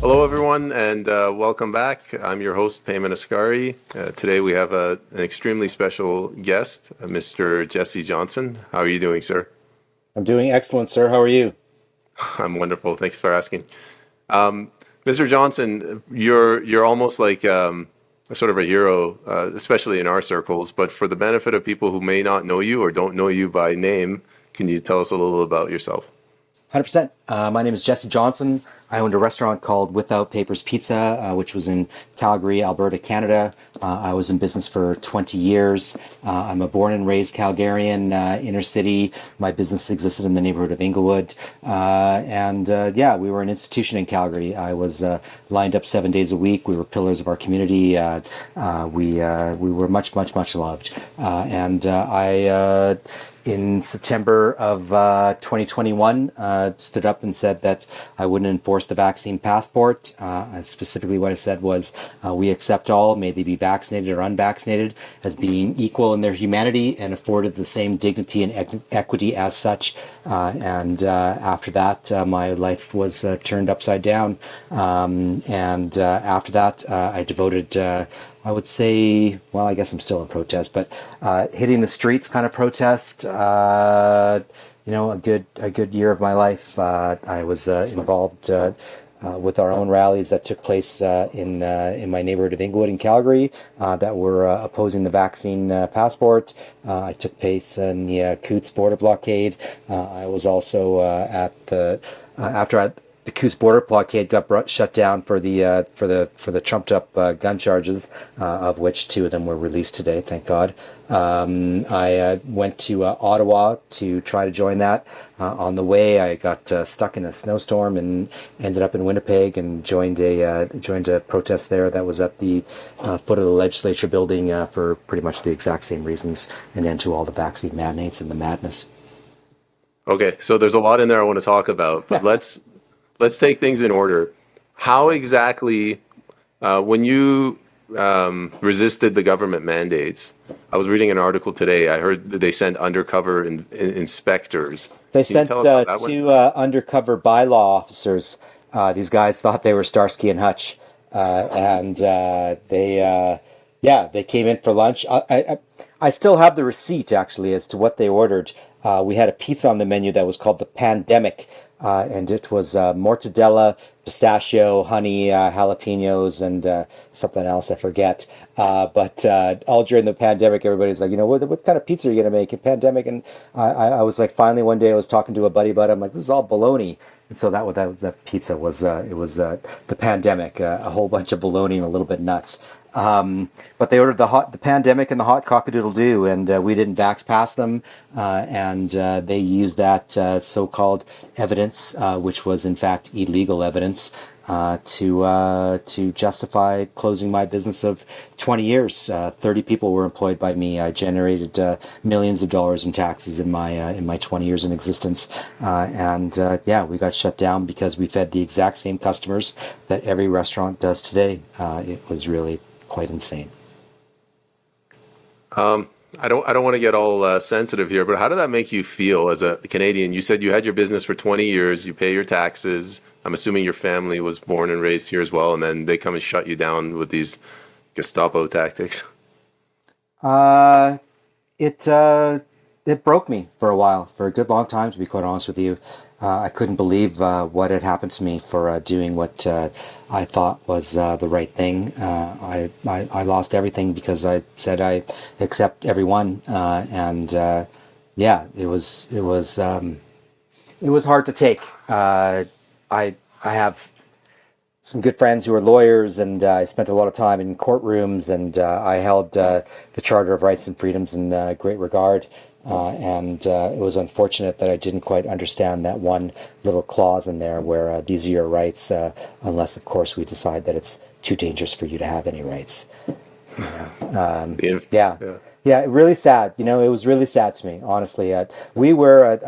Hello, everyone, and welcome back. I'm your host, Payman Ascari. Today we have an extremely special guest, Mr. Jesse Johnson. How are you doing, sir? I'm doing excellent, sir. How are you? I'm wonderful. Thanks for asking. Mr. Johnson, you're almost like sort of a hero, especially in our circles. But for the benefit of people who may not know you or don't know you by name, can you tell us a little about yourself? 100%. My name is Jesse Johnson. I owned a restaurant called Without Papers Pizza, which was in Calgary, Alberta, Canada. I was in business for 20 years. I'm a born and raised Calgarian, inner city. My business existed in the neighborhood of Inglewood. We were an institution in Calgary. I was lined up 7 days a week. We were pillars of our community. We were much, much, much loved. In September of 2021, stood up and said that I wouldn't enforce the vaccine passport. Specifically, what I said was, we accept all, may they be vaccinated or unvaccinated, as being equal in their humanity and afforded the same dignity and equity as such. After that, my life was turned upside down. After that, I devoted I would say, well, I guess I'm still in protest, but hitting the streets kind of protest. A good year of my life. I was involved with our own rallies that took place in my neighborhood of Inglewood in Calgary that were opposing the vaccine passport. I took place in the Coots border blockade. I was also at the the Coos border blockade got shut down for the trumped up gun charges, of which two of them were released today, thank God. I went to Ottawa to try to join that. On the way, I got stuck in a snowstorm and ended up in Winnipeg and joined a protest there that was at the foot of the legislature building for pretty much the exact same reasons, an end to all the vaccine mandates and the madness. Okay, so there's a lot in there I want to talk about, but let's take things in order. How exactly, when you resisted the government mandates, I was reading an article today. I heard that they sent undercover inspectors. They sent two undercover bylaw officers. These guys thought they were Starsky and Hutch, they came in for lunch. I still have the receipt actually as to what they ordered. We had a pizza on the menu that was called the Pandemic. And it was mortadella, pistachio, honey, jalapenos, and something else I forget. But all during the pandemic, everybody's like, what kind of pizza are you going to make in pandemic? And I was like, finally one day I was talking to a buddy about it. I'm like, this is all bologna. And so that pizza was the Pandemic, a whole bunch of bologna and a little bit nuts. But they ordered the Pandemic and the hot cockadoodle-doo, and we didn't vax pass them, and they used that so-called evidence, which was in fact illegal evidence, to justify closing my business of 20 years. 30 people were employed by me. I generated millions of dollars in taxes in my 20 years in existence, we got shut down because we fed the exact same customers that every restaurant does today. It was really quite insane. I don't want to get all sensitive here, but how did that make you feel as a Canadian? You said you had your business for 20 years, you pay your taxes. I'm assuming your family was born and raised here as well, and then they come and shut you down with these Gestapo tactics. It broke me for a while, for a good long time, to be quite honest with you. I couldn't believe what had happened to me for doing what I thought was the right thing. I lost everything because I said I accept everyone, it was hard to take. I have some good friends who are lawyers, and I spent a lot of time in courtrooms, and I held the Charter of Rights and Freedoms in great regard. It was unfortunate that I didn't quite understand that one little clause in there where these are your rights, unless, of course, we decide that it's too dangerous for you to have any rights. Really sad. It was really sad to me, honestly. We were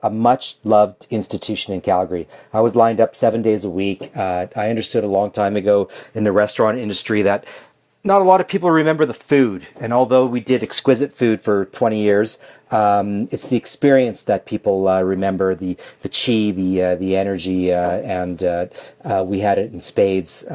a much loved institution in Calgary. I was lined up 7 days a week. I understood a long time ago in the restaurant industry that not a lot of people remember the food. And although we did exquisite food for 20 years, it's the experience that people remember, the chi, the energy, and we had it in spades.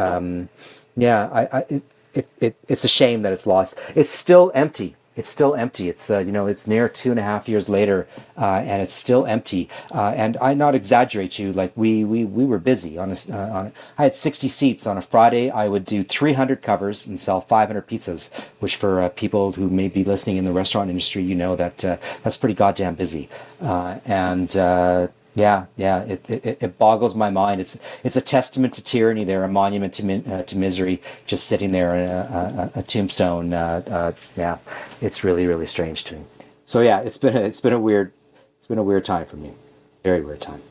It's a shame that it's lost. It's still empty. It's still empty. It's it's near 2.5 years later, and it's still empty. And I not exaggerate you. Like we were busy I had 60 seats on a Friday. I would do 300 covers and sell 500 pizzas, which for people who may be listening in the restaurant industry, that that's pretty goddamn busy. It boggles my mind. It's a testament to tyranny there, a monument to misery, just sitting there, a tombstone. It's really, really strange to me. So yeah, it's been a weird time for me, very weird time.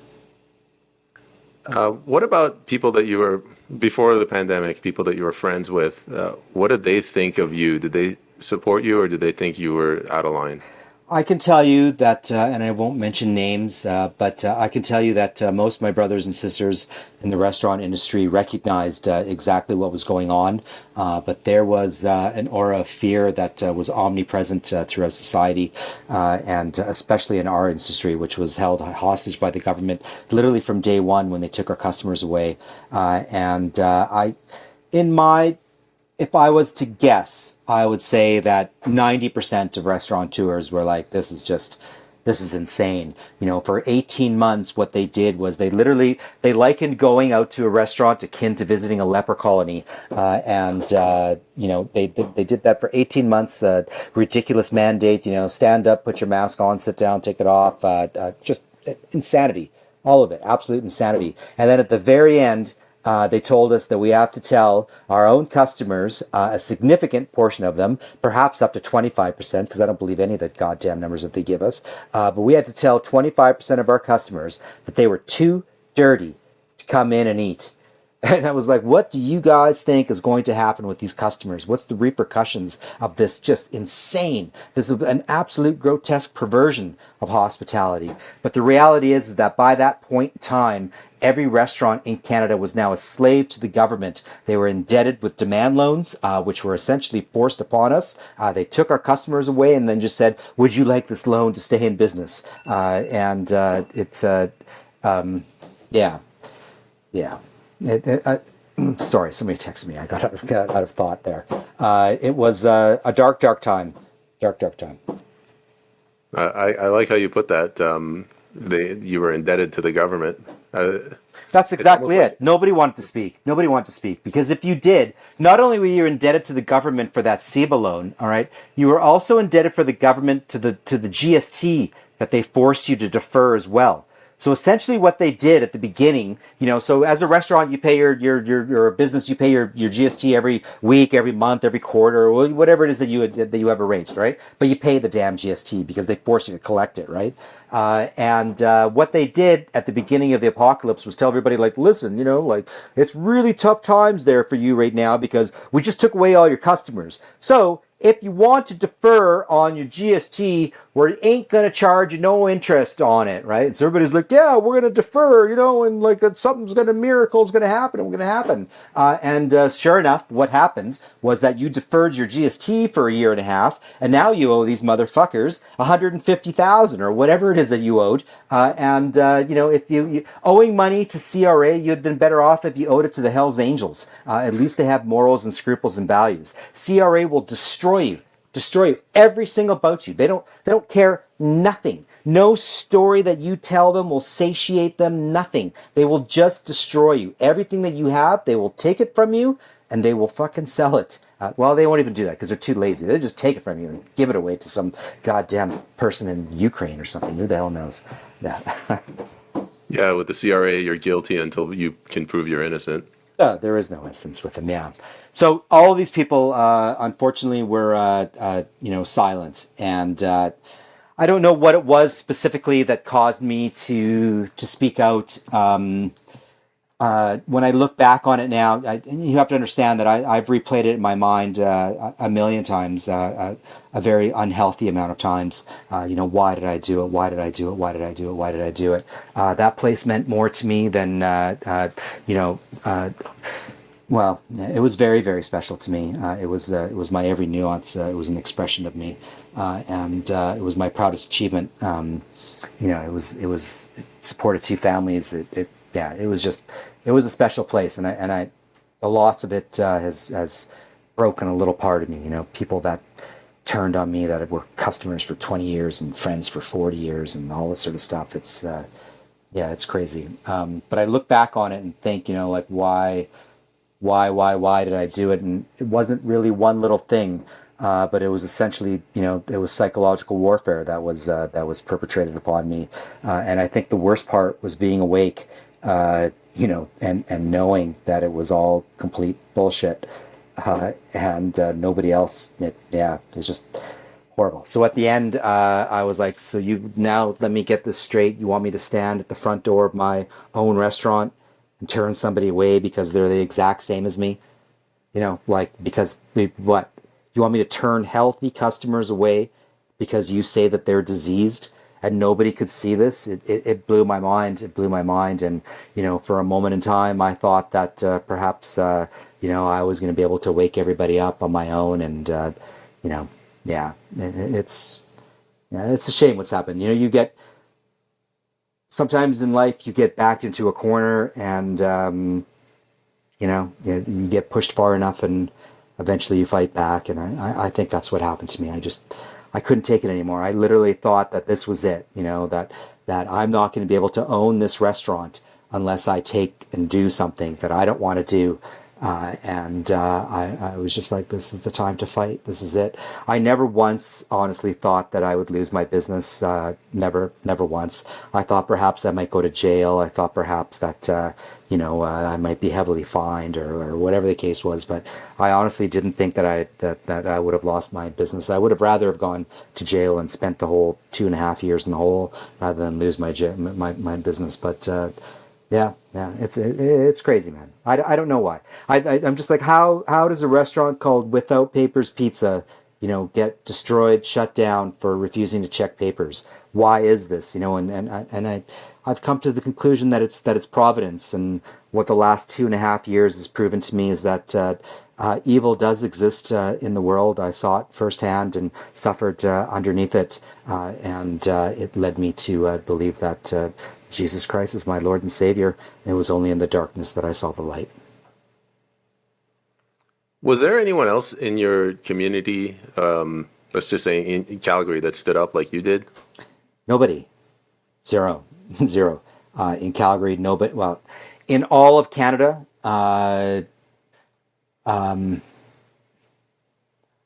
What about people that you were, before the pandemic, people that you were friends with? What did they think of you? Did they support you, or did they think you were out of line? I can tell you that, and I won't mention names, but I can tell you that most of my brothers and sisters in the restaurant industry recognized exactly what was going on. But there was an aura of fear that was omnipresent throughout society, and especially in our industry, which was held hostage by the government literally from day one when they took our customers away. If I was to guess, I would say that 90% of restaurateurs were like, this is insane. For 18 months, what they did was they likened going out to a restaurant akin to visiting a leper colony. They did that for 18 months, ridiculous mandate, stand up, put your mask on, sit down, take it off, just insanity, all of it, absolute insanity. And then at the very end, they told us that we have to tell our own customers, a significant portion of them, perhaps up to 25%, because I don't believe any of the goddamn numbers that they give us, but we had to tell 25% of our customers that they were too dirty to come in and eat. And I was like, what do you guys think is going to happen with these customers? What's the repercussions of this just insane? This is an absolute grotesque perversion of hospitality. But the reality is that by that point in time, every restaurant in Canada was now a slave to the government. They were indebted with demand loans, which were essentially forced upon us. They took our customers away and then just said, would you like this loan to stay in business? Sorry, somebody texted me. I got out of thought there. It was a dark, dark time. Dark, dark time. I like how you put that. You were indebted to the government. That's exactly it. Nobody wanted to speak. Nobody wanted to speak. Because if you did, not only were you indebted to the government for that CEBA loan, all right, you were also indebted for the government to the GST that they forced you to defer as well. So essentially what they did at the beginning, so as a restaurant, you pay your business, you pay your GST every week, every month, every quarter, or whatever it is that you have arranged, right? But you pay the damn GST because they force you to collect it, right? What they did at the beginning of the apocalypse was tell everybody, like, listen, it's really tough times there for you right now because we just took away all your customers. So if you want to defer on your GST, we ain't going to charge you no interest on it, right? And so everybody's like, yeah, we're going to defer, and like miracle's going to happen. Sure enough, what happened was that you deferred your GST for a year and a half, and now you owe these motherfuckers $150,000 or whatever it is that you owed. If you owing money to CRA, you'd been better off if you owed it to the Hells Angels. At least they have morals and scruples and values. CRA will destroy you every single about you. They don't care nothing. No story that you tell them will satiate them, nothing. They will just destroy you. Everything that you have, they will take it from you and they will fucking sell it. They won't even do that because they're too lazy. They'll just take it from you and give it away to some goddamn person in Ukraine or something. Who the hell knows? Yeah. Yeah, with the CRA, you're guilty until you can prove you're innocent. There is no innocence with them, yeah. So all of these people, unfortunately, were, silent. And I don't know what it was specifically that caused me to speak out. When I look back on it now, you have to understand that I've replayed it in my mind a million times, a very unhealthy amount of times. Why did I do it? Why did I do it? Why did I do it? Why did I do it? That place meant more to me than, Well, it was very, very special to me. It was my every nuance. It was an expression of me, and it was my proudest achievement. It was supported two families. Yeah, it was a special place, and the loss of it has broken a little part of me. People that turned on me that were customers for 20 years and friends for 40 years and all this sort of stuff. Yeah, it's crazy. But I look back on it and think, like why did I do it? And it wasn't really one little thing, but it was essentially, it was psychological warfare that was perpetrated upon me. And I think the worst part was being awake, and knowing that it was all complete bullshit, and nobody else. It's just horrible. So at the end, I was like, so you now let me get this straight. You want me to stand at the front door of my own restaurant and turn somebody away because they're the exact same as me? Because what? You want me to turn healthy customers away because you say that they're diseased and nobody could see this? It blew my mind. It blew my mind. And, for a moment in time, I thought that perhaps, I was going to be able to wake everybody up on my own. And, it's a shame what's happened. You get, sometimes in life, you get backed into a corner and, you get pushed far enough and eventually you fight back. And I think that's what happened to me. I couldn't take it anymore. I literally thought that this was it, that I'm not going to be able to own this restaurant unless I take and do something that I don't want to do. I was just like, this is the time to fight. This is it. I never once honestly thought that I would lose my business. Never once. I thought perhaps I might go to jail. I thought perhaps that, I might be heavily fined or whatever the case was. But I honestly didn't think that I would have lost my business. I would have rather have gone to jail and spent the whole 2.5 years in the hole rather than lose my business. But, yeah, it's crazy, man. I don't know why. I'm just like, how does a restaurant called Without Papers Pizza, get destroyed, shut down for refusing to check papers? Why is this? I've come to the conclusion that it's providence. And what the last 2.5 years has proven to me is that evil does exist in the world. I saw it firsthand and suffered underneath it, and it led me to believe that Jesus Christ is my Lord and Savior. And it was only in the darkness that I saw the light. Was there anyone else in your community, let's just say in Calgary, that stood up like you did? Nobody. Zero. Zero. In Calgary, nobody. Well, in all of Canada, I don't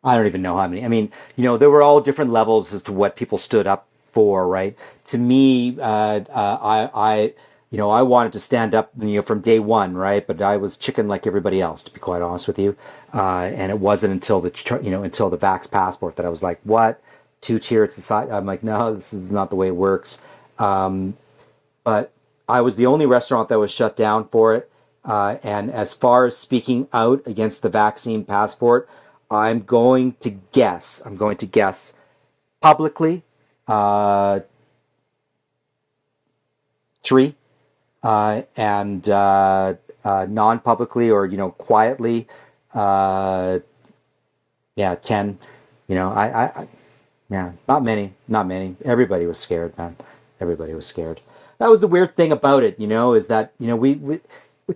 even know how many. I mean, there were all different levels as to what people stood up for, right? To me, I wanted to stand up, from day one, right? But I was chicken like everybody else, to be quite honest with you. And it wasn't until until the Vax passport that I was like, what? 2-tier society? I'm like, no, this is not the way it works. But I was the only restaurant that was shut down for it. And as far as speaking out against the vaccine passport, I'm going to guess publicly, 3, and non-publicly or quietly, 10. Not many. Everybody was scared, man. Everybody was scared. That was the weird thing about it, is that we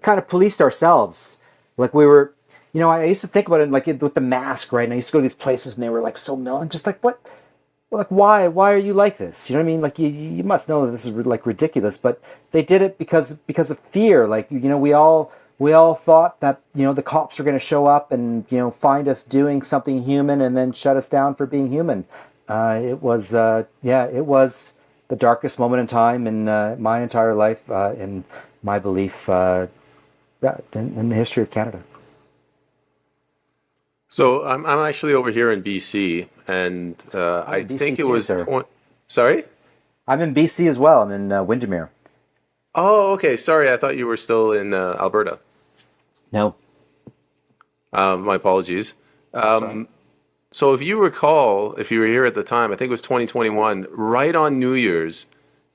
kind of policed ourselves, like we were. I used to think about it like with the mask, right? And I used to go to these places and they were like so I'm just like, what? Like, why are you like this? You know what I mean? Like, you must know that this is like ridiculous, but they did it because of fear. Like, we all thought that, the cops are going to show up and, find us doing something human and then shut us down for being human. It was the darkest moment in time in my entire life, in my belief, in the history of Canada. So I'm actually over here in BC, and I BC think it too, was. sir. Sorry? I'm in BC as well. I'm in Windermere. Oh, okay. Sorry, I thought you were still in Alberta. No. My apologies. Sorry. So if you recall, if you were here at the time, I think it was 2021, right on New Year's,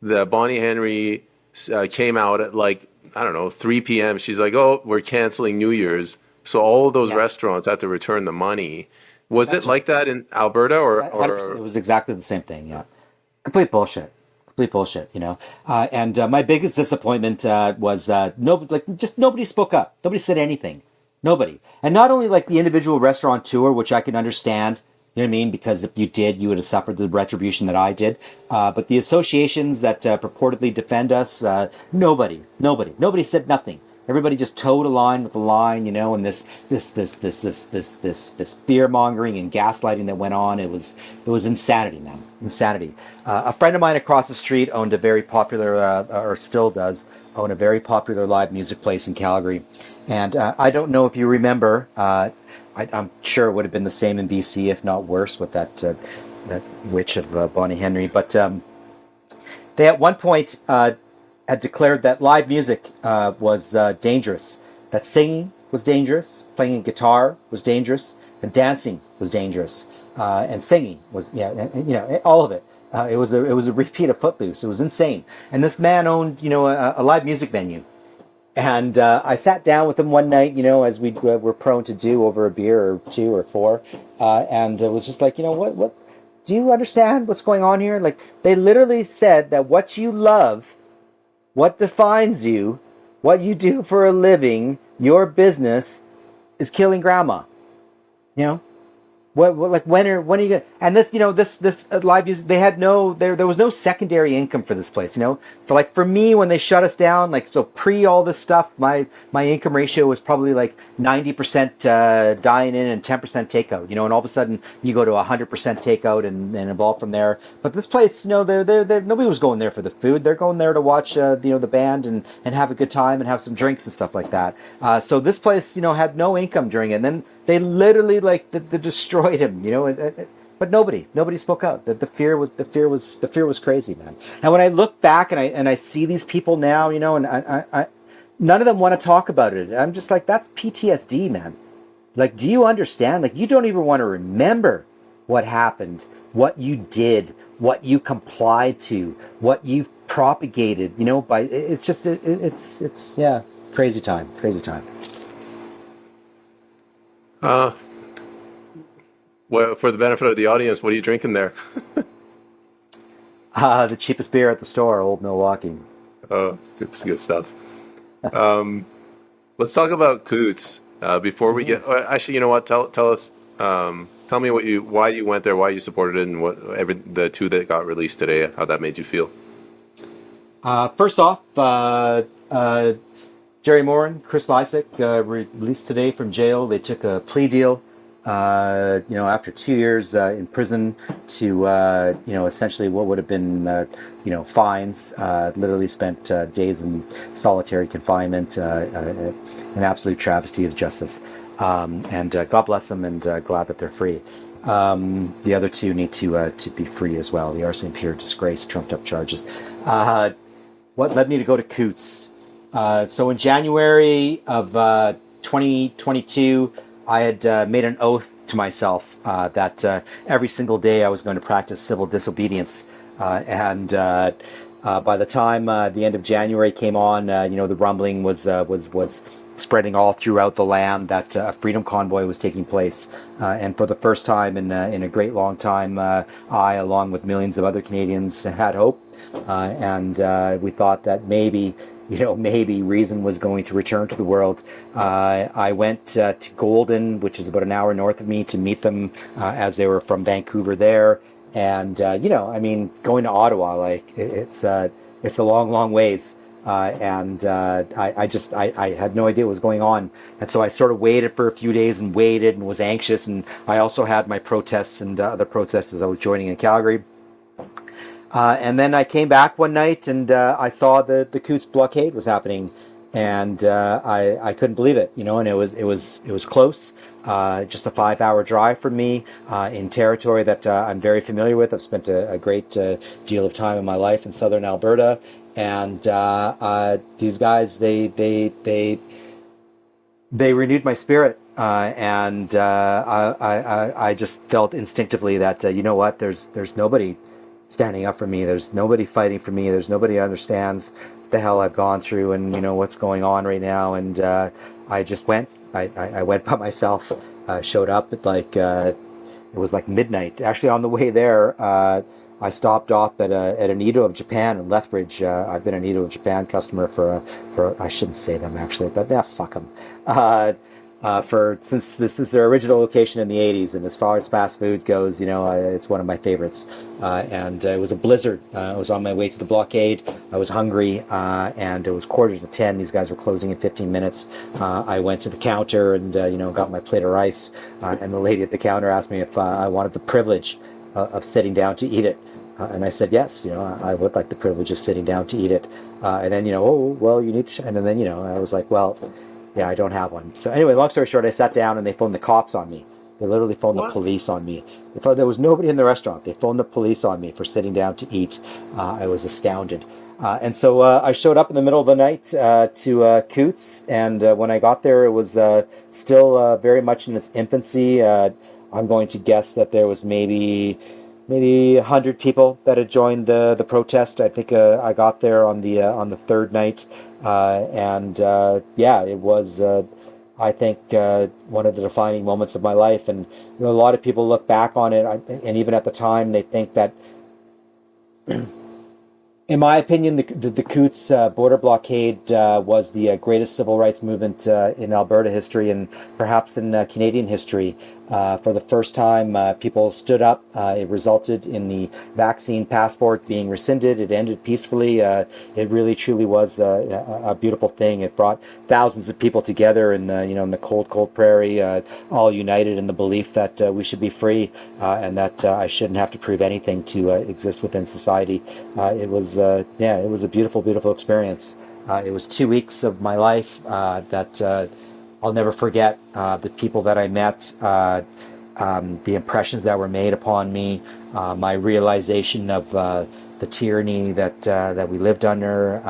the Bonnie Henry came out at like, I don't know, 3 p.m. She's like, oh, we're canceling New Year's. So all of those Yeah. restaurants had to return the money. Was it That's like that in Alberta, or 100%. It or was exactly the same thing. Yeah. Complete bullshit. Complete bullshit, you know. And my biggest disappointment was just nobody spoke up. Nobody said anything. Nobody. And not only like the individual restaurateur, which I can understand, you know what I mean, because if you did, you would have suffered the retribution that I did. But the associations that purportedly defend us, nobody said nothing. Everybody just towed a line with the line, you know, and this fear mongering and gaslighting that went on. It was insanity, man, insanity. A friend of mine across the street owned a very popular, or still does own a very popular live music place in Calgary, and I don't know if you remember. I'm sure it would have been the same in BC, if not worse, with that witch of Bonnie Henry. But they at one point had declared that live music was dangerous, that singing was dangerous, playing guitar was dangerous, and dancing was dangerous, and singing was, yeah, and, you know, all of it. It was a repeat of Footloose. It was insane. And this man owned, you know, a live music venue. And I sat down with him one night, you know, as we were prone to do over a beer or two or four, and it was just like, you know, what? Do you understand what's going on here? Like, they literally said that what you love, what defines you, what you do for a living, your business, is killing grandma. You know, what like when are you gonna? And this, you know, this live music, they had there was no secondary income for this place. You know, for me, when they shut us down, like, so pre all this stuff, my income ratio was probably like 90% dine in and 10% takeout. You know, and all of a sudden you go to 100% takeout and evolve from there. But this place, you know, they nobody was going there for the food. They're going there to watch you know, the band and have a good time and have some drinks and stuff like that. So this place, you know, had no income during it. And then they literally like they destroyed him, you know. But nobody spoke out. The fear was crazy, man. And when I look back and I see these people now, you know, and I none of them want to talk about it. I'm just like, that's PTSD, man. Like, do you understand? Like, you don't even want to remember what happened, what you did, what you complied to, what you've propagated. You know, by it's just it's yeah, crazy time. well, for the benefit of the audience, what are you drinking there? The cheapest beer at the store, Old Milwaukee. Oh, it's good stuff. Let's talk about Coots before we get. Actually, you know what? Tell us. Tell me why you went there, why you supported it, and the two that got released today, how that made you feel. First off, Jerry Morin, Chris Lysak, released today from jail. They took a plea deal, you know, after 2 years in prison to, you know, essentially what would have been, you know, fines. Literally spent days in solitary confinement, an absolute travesty of justice. And God bless them, and glad that they're free. The other two need to be free as well. The arson, pure disgrace, trumped up charges. What led me to go to Coots? So in January of 2022, I had made an oath to myself that every single day I was going to practice civil disobedience. And by the time the end of January came on, you know, the rumbling was spreading all throughout the land that a freedom convoy was taking place. And for the first time in a great long time, I, along with millions of other Canadians, had hope. And we thought that maybe reason was going to return to the world. I went to Golden, which is about an hour north of me, to meet them as they were from Vancouver there. And, you know, I mean, going to Ottawa, like, it's a long ways. And I had no idea what was going on. And so I sort of waited for a few days and waited and was anxious. And I also had my protests and other protests as I was joining in Calgary. And then I came back one night and I saw the Coots blockade was happening, and I couldn't believe it, you know. And it was close, just a 5-hour drive from me, in territory that I'm very familiar with. I've spent a great deal of time in my life in southern Alberta, and these guys they renewed my spirit. And I just felt instinctively that you know what, there's nobody standing up for me. There's nobody fighting for me. There's nobody who understands what the hell I've gone through and, you know, what's going on right now. And I just went. I went by myself, showed up at it was like midnight. Actually, on the way there, I stopped off at an Edo of Japan in Lethbridge. I've been an Edo of Japan customer for I shouldn't say them actually, but fuck them. Since this is their original location in the 80s, and as far as fast food goes, it's one of my favorites. And it was a blizzard. I was on my way to the blockade. I was hungry, and it was 9:45. These guys were closing in 15 minutes. I went to the counter and got my plate of rice. And the lady at the counter asked me if I wanted the privilege of sitting down to eat it. And I said, yes, I would like the privilege of sitting down to eat it. And then, oh, well, you need to, and then, I was like, well, yeah, I don't have one. So anyway, long story short, I sat down and they phoned the cops on me. They literally phoned the police on me. There was nobody in the restaurant. They phoned the police on me for sitting down to eat. I was astounded. And so I showed up in the middle of the night to Coots. And when I got there, it was still very much in its infancy. I'm going to guess that there was maybe 100 people that had joined the protest. I think I got there on the third night, it was I think one of the defining moments of my life. And a lot of people look back on it, and even at the time, they think that. In my opinion, the Coots border blockade was the greatest civil rights movement in Alberta history and perhaps in Canadian history. For the first time, people stood up. It resulted in the vaccine passport being rescinded. It ended peacefully. It really, truly was a beautiful thing. It brought thousands of people together in the cold, cold prairie, all united in the belief that we should be free and that I shouldn't have to prove anything to exist within society. It was a beautiful, beautiful experience. It was 2 weeks of my life that I'll never forget. The people that I met, the impressions that were made upon me, my realization of the tyranny that we lived under.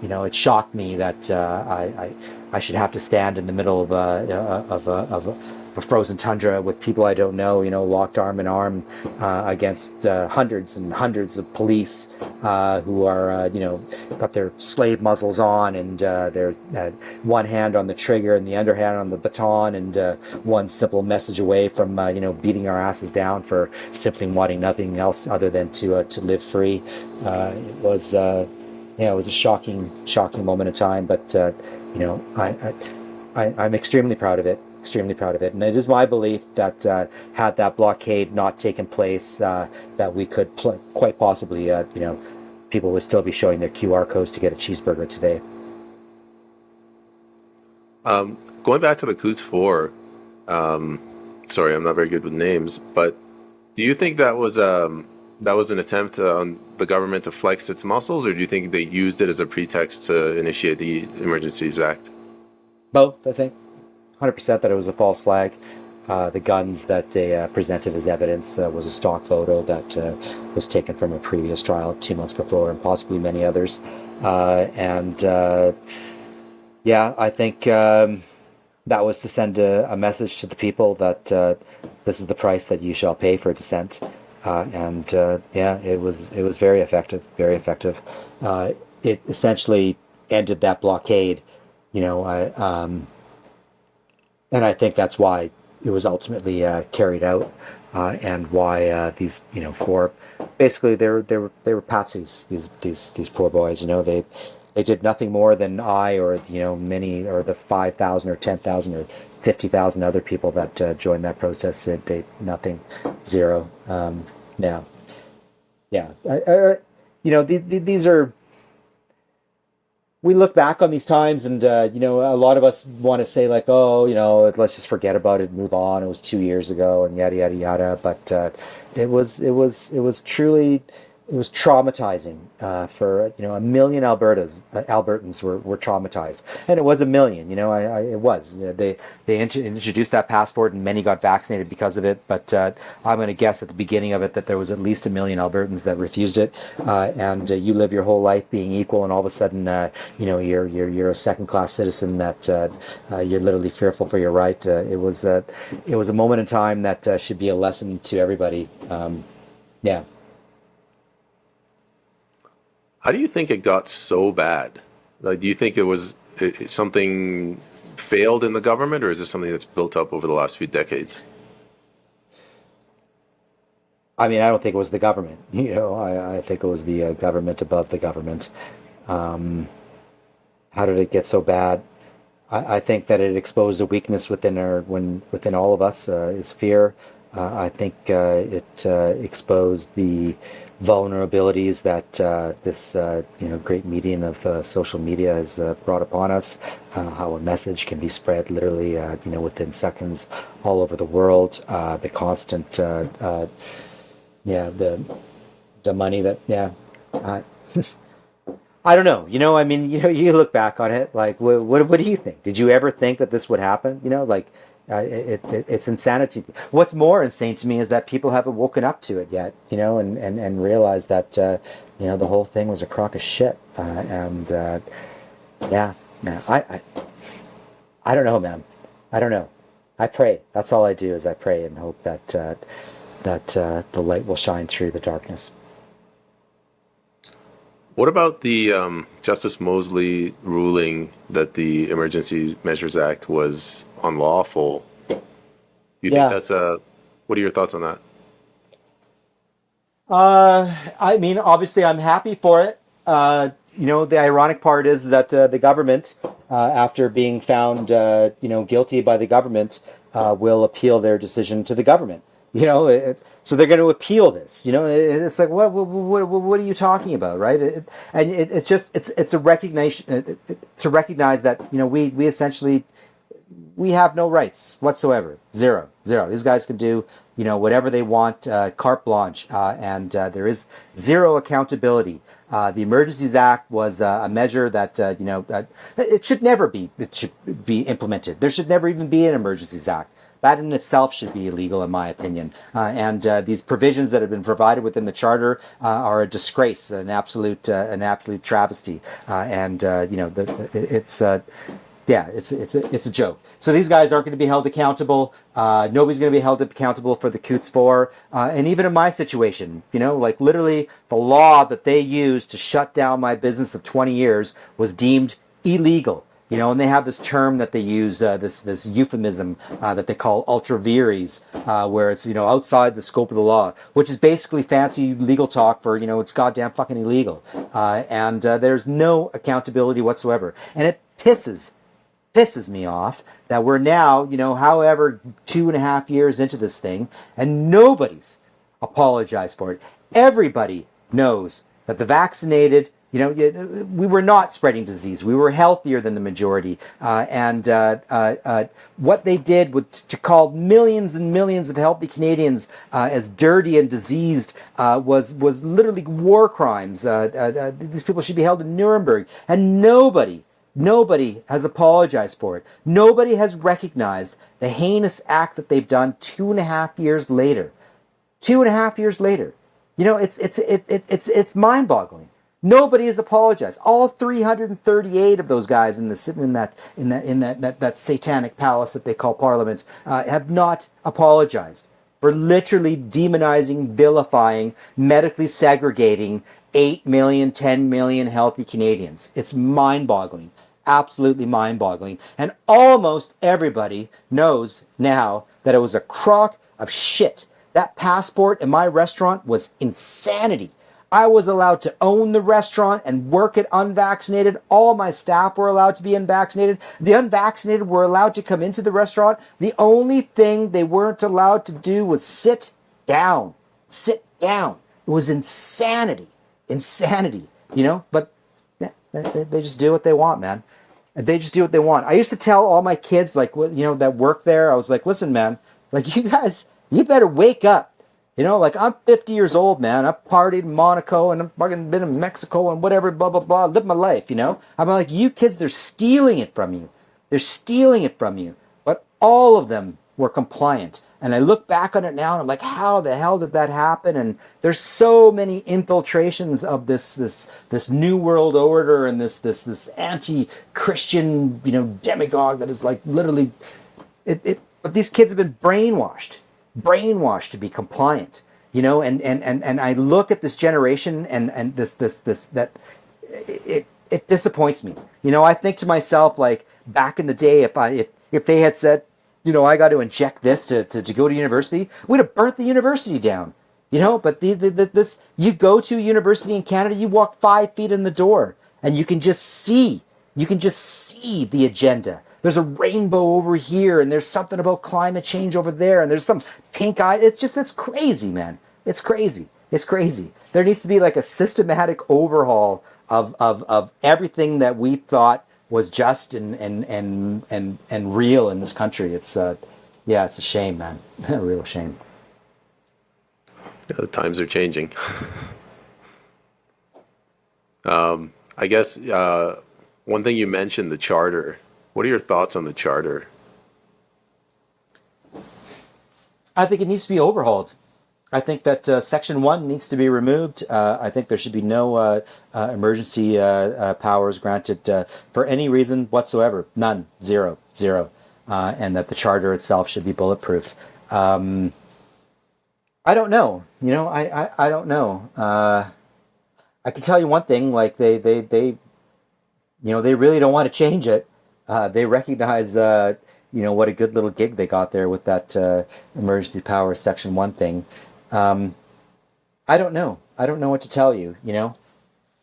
It shocked me that I should have to stand in the middle of a frozen tundra with people I don't know, locked arm in arm against hundreds and hundreds of police who are, got their slave muzzles on and their one hand on the trigger and the other hand on the baton, and one simple message away from, beating our asses down for simply wanting nothing else other than to live free. It was a shocking moment in time, but I'm extremely proud of it. Extremely proud of it. And it is my belief that had that blockade not taken place, that we could quite possibly, people would still be showing their QR codes to get a cheeseburger today. Going back to the Coots 4, sorry, I'm not very good with names, but do you think that was an attempt on the government to flex its muscles, or do you think they used it as a pretext to initiate the Emergencies Act? Both, I think. 100% that it was a false flag. The guns that they presented as evidence was a stock photo that was taken from a previous trial 2 months before, and possibly many others. I think that was to send a message to the people that this is the price that you shall pay for dissent. It was very effective, very effective. It essentially ended that blockade, and I think that's why it was ultimately carried out, and why these four, basically they were patsies. These poor boys. They did nothing more than I or many, or the 5,000 or 10,000 or 50,000 other people that joined that protest. They nothing, zero. These are. We look back on these times, and a lot of us want to say like, oh, let's just forget about it, move on. It was 2 years ago, and yada yada yada. But it was truly. It was traumatizing for a million Albertans were traumatized, and it was a million. It was. They introduced that passport, and many got vaccinated because of it. But I'm going to guess at the beginning of it that there was at least a million Albertans that refused it. And you live your whole life being equal, and all of a sudden, you're a second-class citizen that you're literally fearful for your right. It was a moment in time that should be a lesson to everybody. How do you think it got so bad? Like, do you think it was something failed in the government, or is this something that's built up over the last few decades? I mean, I don't think it was the government. I think it was the government above the government. How did it get so bad? I think that it exposed a weakness within all of us is fear. I think it exposed the vulnerabilities that this great medium of social media has brought upon us. How a message can be spread literally within seconds all over the world. The constant the money that I don't know. I mean, you look back on it, like, what do you think? Did you ever think that this would happen? It's insanity. What's more insane to me is that people haven't woken up to it yet, and realized that, the whole thing was a crock of shit. I don't know, man. I don't know. I pray. That's all I do is I pray and hope that, the light will shine through the darkness. What about the Justice Mosley ruling that the Emergency Measures Act was unlawful? Do you think that's what are your thoughts on that? I mean, obviously, I'm happy for it. The ironic part is that the government, after being found, guilty by the government, will appeal their decision to the government. So they're going to appeal this. It's like what are you talking about, right? It's a recognition to recognize that we essentially we have no rights whatsoever. Zero. These guys can do whatever they want, carte blanche, and there is zero accountability. The Emergencies Act was a measure that it should never be. It should be implemented. There should never even be an Emergencies Act. That in itself should be illegal, in my opinion. And these provisions that have been provided within the charter are a disgrace, an absolute travesty. It's a joke. So these guys aren't going to be held accountable. Nobody's going to be held accountable for the Coots 4. And even in my situation, literally the law that they used to shut down my business of 20 years was deemed illegal. And they have this term that they use, this euphemism that they call ultra vires, where it's, outside the scope of the law, which is basically fancy legal talk for, it's goddamn fucking illegal. And there's no accountability whatsoever. And it pisses me off that we're now, however, 2.5 years into this thing, and nobody's apologized for it. Everybody knows that the vaccinated, we were not spreading disease. We were healthier than the majority. What they did to call millions and millions of healthy Canadians as dirty and diseased was literally war crimes. These people should be held in Nuremberg. And nobody has apologized for it. Nobody has recognized the heinous act that they've done 2.5 years later. 2.5 years later. It's mind-boggling. Nobody has apologized. All 338 of those guys in that satanic palace that they call Parliament have not apologized for literally demonizing, vilifying, medically segregating 8 million, 10 million healthy Canadians. It's mind-boggling. Absolutely mind-boggling. And almost everybody knows now that it was a crock of shit. That passport in my restaurant was insanity. I was allowed to own the restaurant and work it unvaccinated. All my staff were allowed to be unvaccinated. The unvaccinated were allowed to come into the restaurant. The only thing they weren't allowed to do was sit down. Sit down. It was insanity. But they just do what they want, man. They just do what they want. I used to tell all my kids, that work there, I was like, listen, man, you guys, you better wake up. I'm 50 years old, man. I've partied in Monaco and I've fucking been in Mexico and whatever, blah, blah, blah. Live my life, I'm like, you kids, they're stealing it from you. But all of them were compliant. And I look back on it now and I'm like, how the hell did that happen? And there's so many infiltrations of this new world order and this anti-Christian, demagogue that is literally but these kids have been brainwashed to be compliant, and I look at this generation and this that it disappoints me. I think to myself, like, back in the day, if they had said, I got to inject this to go to university, we'd have burnt the university down. But this, you go to a university in Canada, you walk 5 feet in the door, and you can just see the agenda. There's a rainbow over here, and there's something about climate change over there, and there's some pink eye. It's crazy, man. It's crazy. It's crazy. There needs to be like a systematic overhaul of everything that we thought was just and real in this country. It's it's a shame, man. A real shame. Yeah, the times are changing. I guess one thing you mentioned, the charter. What are your thoughts on the charter? I think it needs to be overhauled. I think that Section 1 needs to be removed. I think there should be no emergency powers granted for any reason whatsoever. None. Zero. And that the charter itself should be bulletproof. I don't know. I don't know. I can tell you one thing, like they really don't want to change it. They recognize, what a good little gig they got there with that emergency powers Section 1 thing. I don't know. I don't know what to tell you,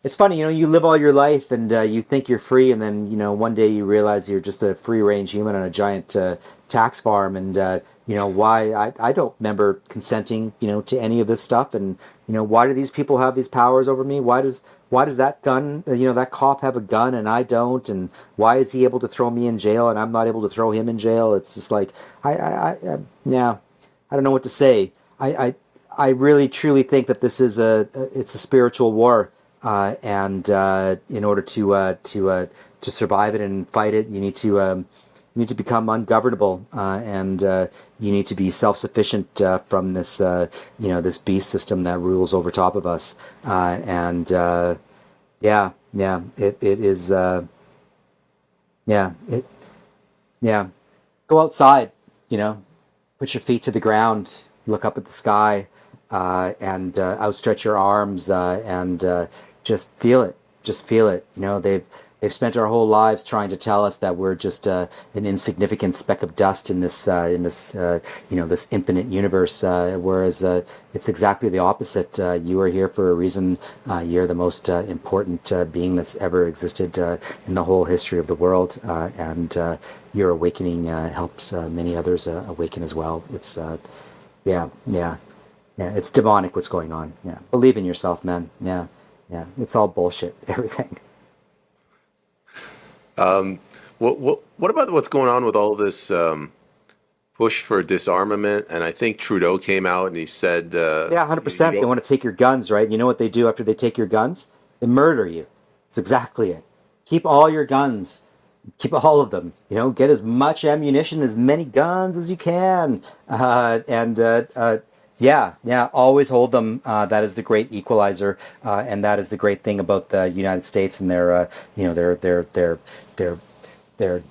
It's funny, you live all your life and you think you're free, and then, one day you realize you're just a free-range human on a giant tax farm, and, why I don't remember consenting, to any of this stuff, and, why do these people have these powers over me? Why does that gun, that cop have a gun and I don't, and why is he able to throw me in jail and I'm not able to throw him in jail? It's just like, I don't know what to say. I really truly think that this is it's a spiritual war. And in order to survive it and fight it, you need to become ungovernable, and you need to be self-sufficient from this this beast system that rules over top of us. It is go outside, put your feet to the ground, look up at the sky, and outstretch your arms, and just feel it. Just feel it. They've spent our whole lives trying to tell us that we're just an insignificant speck of dust in this this infinite universe. Whereas it's exactly the opposite. You are here for a reason. You're the most important being that's ever existed in the whole history of the world, and your awakening helps many others awaken as well. It's it's demonic what's going on. Yeah, believe in yourself, man. Yeah, it's all bullshit. Everything. What about what's going on with all this push for disarmament? And I think Trudeau came out and he said, 100%. They want to take your guns, right? You know what they do after they take your guns? They murder you. It's exactly it. Keep all your guns. Keep all of them. Get as much ammunition, as many guns as you can, always hold them. That is the great equalizer, and that is the great thing about the United States and their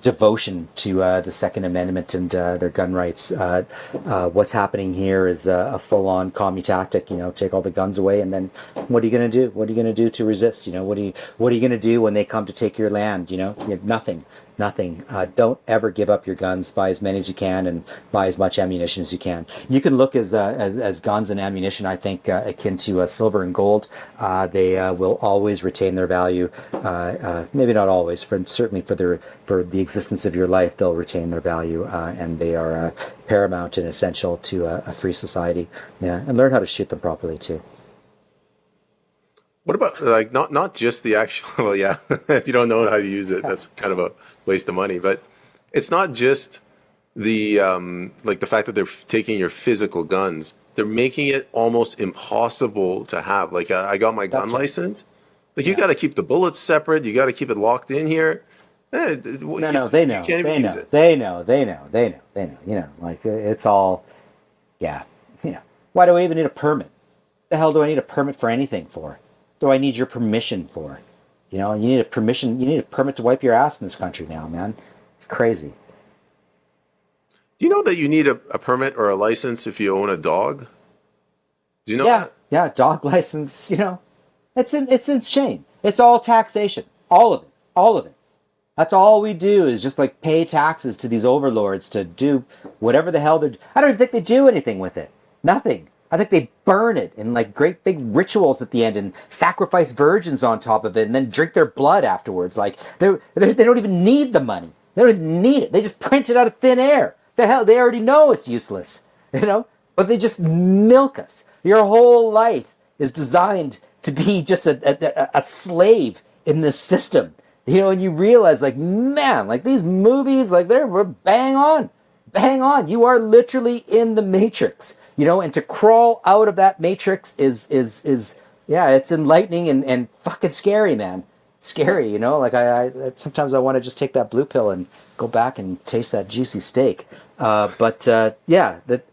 devotion to the Second Amendment and their gun rights. What's happening here is a full-on commie tactic. Take all the guns away, and then what are you going to do? What are you going to do to resist? What are you going to do when they come to take your land? You have nothing. Don't ever give up your guns. Buy as many as you can and buy as much ammunition as you can. You can look as guns and ammunition, I think, akin to silver and gold. They will always retain their value. Maybe not always, certainly for the existence of your life, they'll retain their value, and they are paramount and essential to a free society. Yeah, and learn how to shoot them properly too. What about not just the actual? Well, yeah, if you don't know how to use it, that's kind of a waste of money. But it's not just the the fact that they're taking your physical guns. They're making it almost impossible to have. I got my gun license. You got to keep the bullets separate. You got to keep it locked in here. No, they know. They know. It's all. Yeah. Why do I even need a permit? The hell do I need a permit for anything for? Do I need your permission for? You need a permission. You need a permit to wipe your ass in this country now, man. It's crazy. Do you know that you need a permit or a license if you own a dog? Do you know that? Yeah, dog license. It's insane. It's all taxation. All of it. That's all we do is just like pay taxes to these overlords to do whatever the hell they're. I don't even think they do anything with it. Nothing. I think they burn it in like great big rituals at the end and sacrifice virgins on top of it and then drink their blood afterwards. Like they don't even need the money. They don't even need it. They just print it out of thin air. The hell, they already know it's useless, you know? But they just milk us. Your whole life is designed to be just a slave in this system. You know, and you realize, like, man, like these movies, like we're bang on, bang on. You are literally in the Matrix, you know, and to crawl out of that Matrix is yeah, it's enlightening and fucking scary, man. Scary, you know. Like I sometimes I want to just take that blue pill and go back and taste that juicy steak. But yeah, the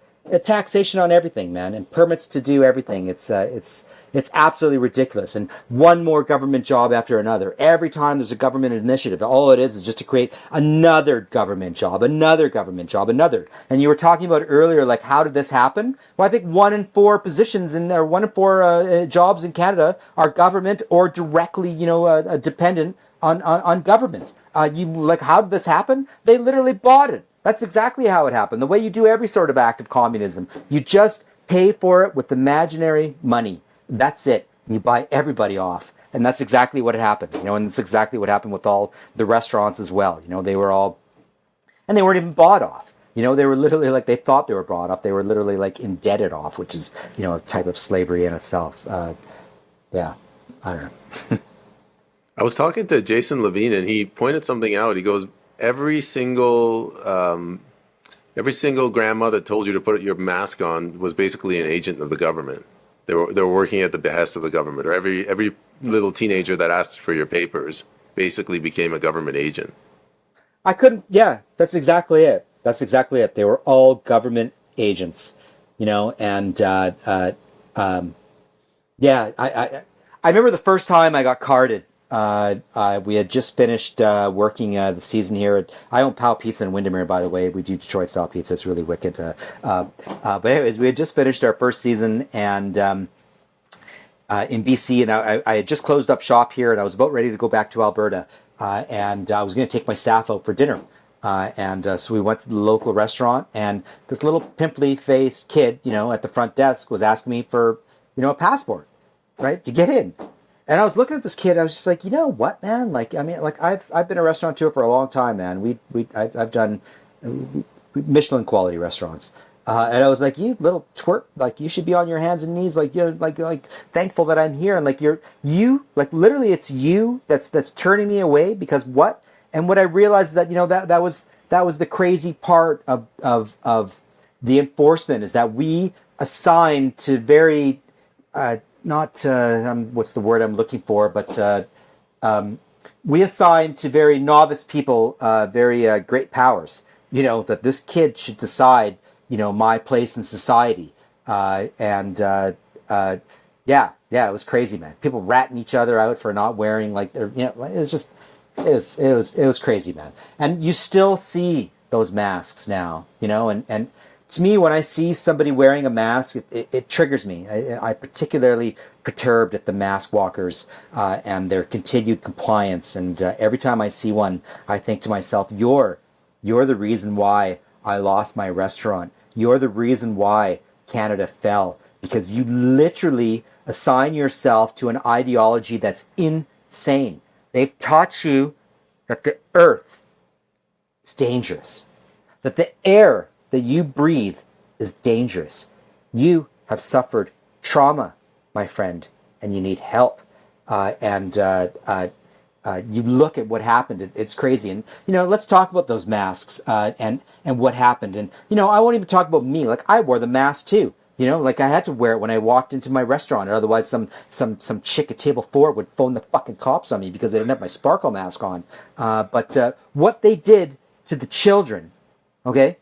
taxation on everything, man, and permits to do everything. It's absolutely ridiculous. And one more government job after another. Every time there's a government initiative, all it is just to create another government job, another government job, another. And you were talking about earlier, like, how did this happen? Well, I think 1 in 4 positions or 1 in 4 jobs in Canada are government or directly, you know, dependent on government. You like, how did this happen? They literally bought it. That's exactly how it happened. The way you do every sort of act of communism, you just pay for it with imaginary money. That's it. You buy everybody off. And that's exactly what happened, you know, and it's exactly what happened with all the restaurants as well. You know, they were all, and they weren't even bought off. You know, they were literally like, they thought they were bought off. They were literally like indebted off, which is, you know, a type of slavery in itself. Yeah, I don't know. I was talking to Jason Levine, and he pointed something out. He goes, every single grandma that told you to put your mask on was basically an agent of the government. They were working at the behest of the government. Or every little teenager that asked for your papers basically became a government agent. I couldn't. Yeah, that's exactly it. That's exactly it. They were all government agents, you know. And yeah, I remember the first time I got carded. We had just finished working the season here. I own Pow Pizza in Windermere, by the way. We do Detroit style pizza. It's really wicked. But anyways, we had just finished our first season and in BC, and I had just closed up shop here, and I was about ready to go back to Alberta, and I was going to take my staff out for dinner. So we went to the local restaurant, and this little pimply-faced kid, you know, at the front desk was asking me for, you know, a passport, right, to get in. And I was looking at this kid. I was just like, you know what, man? Like, I mean, like I've been a restaurateur for a long time, man. I've done Michelin quality restaurants, and I was like, you little twerp, like you should be on your hands and knees, like you're like thankful that I'm here, and like you like literally it's you that's turning me away because what? And what I realized is that, you know, that was the crazy part of the enforcement is that we assign to very not what's the word I'm looking for, but we assign to very novice people very great powers. You know, that this kid should decide, you know, my place in society. Yeah, it was crazy, man. People ratting each other out for not wearing, like, you know, it was just, it was crazy, man. And you still see those masks now, you know, and to me, when I see somebody wearing a mask, it triggers me. I particularly perturbed at the mask walkers and their continued compliance. And every time I see one, I think to myself, you're the reason why I lost my restaurant. You're the reason why Canada fell, because you literally assign yourself to an ideology that's insane. They've taught you that the earth is dangerous, that the air that you breathe is dangerous. You have suffered trauma, my friend, and you need help. You look at what happened. It's crazy. And, you know, let's talk about those masks and what happened. And, you know, I won't even talk about me. Like, I wore the mask too. You know, like I had to wear it when I walked into my restaurant. Or otherwise some chick at table 4 would phone the fucking cops on me because they didn't have my sparkle mask on. But what they did to the children, okay,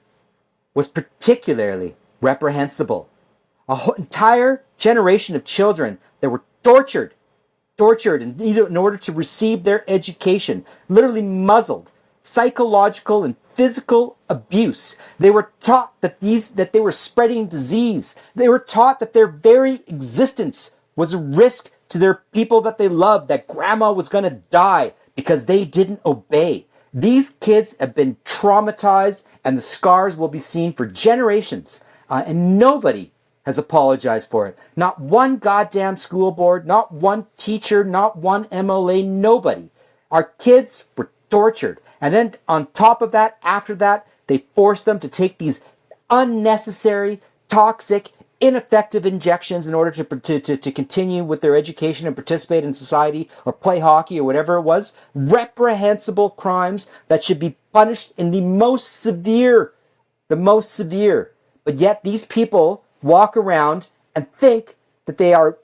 was particularly reprehensible. A whole entire generation of children that were tortured in order to receive their education, literally muzzled, psychological and physical abuse. They were taught that they were spreading disease. They were taught that their very existence was a risk to their people that they loved, that grandma was going to die because they didn't obey. These kids have been traumatized, and the scars will be seen for generations. And nobody has apologized for it. Not one goddamn school board, not one teacher, not one MLA, nobody. Our kids were tortured. And then on top of that, after that, they forced them to take these unnecessary, toxic, ineffective injections in order to continue with their education and participate in society or play hockey or whatever it was. Reprehensible crimes that should be punished in the most severe. But yet these people walk around and think that they are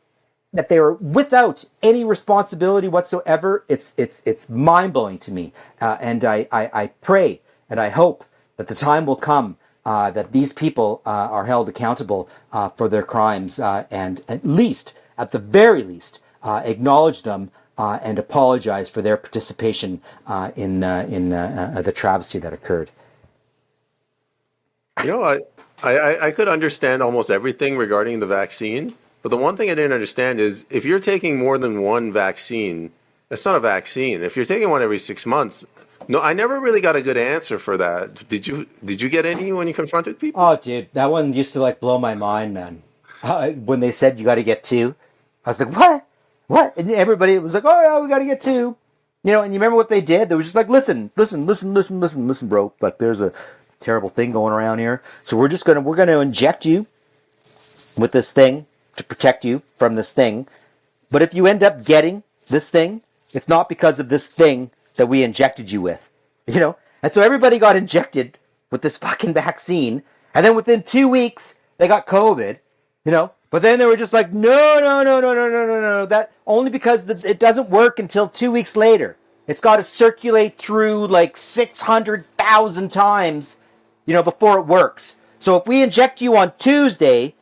without any responsibility whatsoever. It's mind-blowing to me. And I pray and I hope that the time will come that these people are held accountable for their crimes, and at the very least, acknowledge them and apologize for their participation in the travesty that occurred. I could understand almost everything regarding the vaccine, but the one thing I didn't understand is if you're taking more than one vaccine, that's not a vaccine. If you're taking one every 6 months, no, I never really got a good answer for that. Did you get any when you confronted people? Oh, dude, that one used to blow my mind, man. When they said you got to get two, I was like, what? What? And everybody was like, oh yeah, we got to get two. And you remember what they did? They were just like, listen, bro. Like, there's a terrible thing going around here, so we're gonna inject you with this thing to protect you from this thing. But if you end up getting this thing, it's not because of this thing that we injected you with, And so everybody got injected with this fucking vaccine, and then within 2 weeks they got COVID, But then they were just like, no. That only because it doesn't work until 2 weeks later. It's got to circulate through 600,000 times, before it works. So if we inject you on Tuesday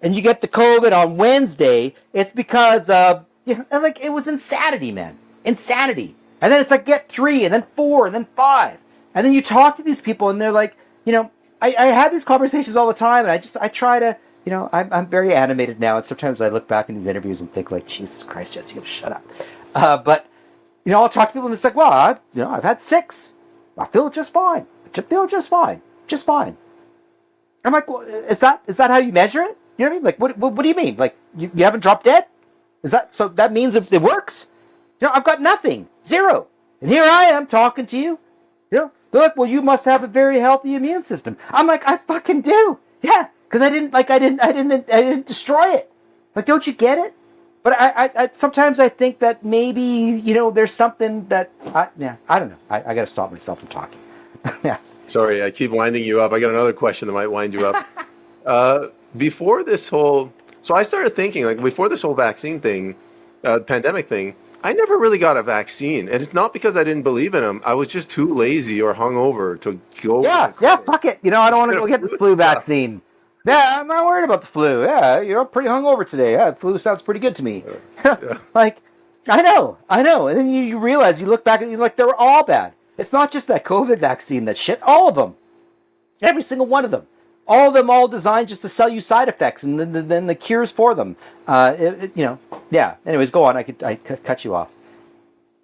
and you get the COVID on Wednesday, it's because of, it was insanity, man. Insanity. And then it's like, get 3 and then 4 and then 5. And then you talk to these people and they're like, I have these conversations all the time, and I try to, I'm very animated now. And sometimes I look back in these interviews and think Jesus Christ, Jesse, you gotta shut up. But, I'll talk to people and it's like, well, I've had 6. I feel just fine. Just fine. I'm like, well, is that how you measure it? You know what I mean? What do you mean? You haven't dropped dead? So that means if it works? I've got nothing. 0. And here I am talking to you. They're like, well, you must have a very healthy immune system. I'm like, I fucking do. Yeah. Because I didn't destroy it. Don't you get it? But I sometimes I think that maybe, there's something that, I don't know. I got to stop myself from talking. Yeah. Sorry, I keep winding you up. I got another question that might wind you up. Before this whole, so I started thinking, before this whole vaccine thing, pandemic thing, I never really got a vaccine. And it's not because I didn't believe in them. I was just too lazy or hungover to go. Yeah, fuck it. I don't want to go get this flu vaccine. Yeah, I'm not worried about the flu. Yeah, you're pretty hungover today. Yeah, flu sounds pretty good to me. Yeah. I know. And then you realize, you look back and you're like, they were all bad. It's not just that COVID vaccine, that shit. All of them. Every single one of them. All of them all designed just to sell you side effects and then the cures for them. Yeah. Anyways, go on. I cut you off.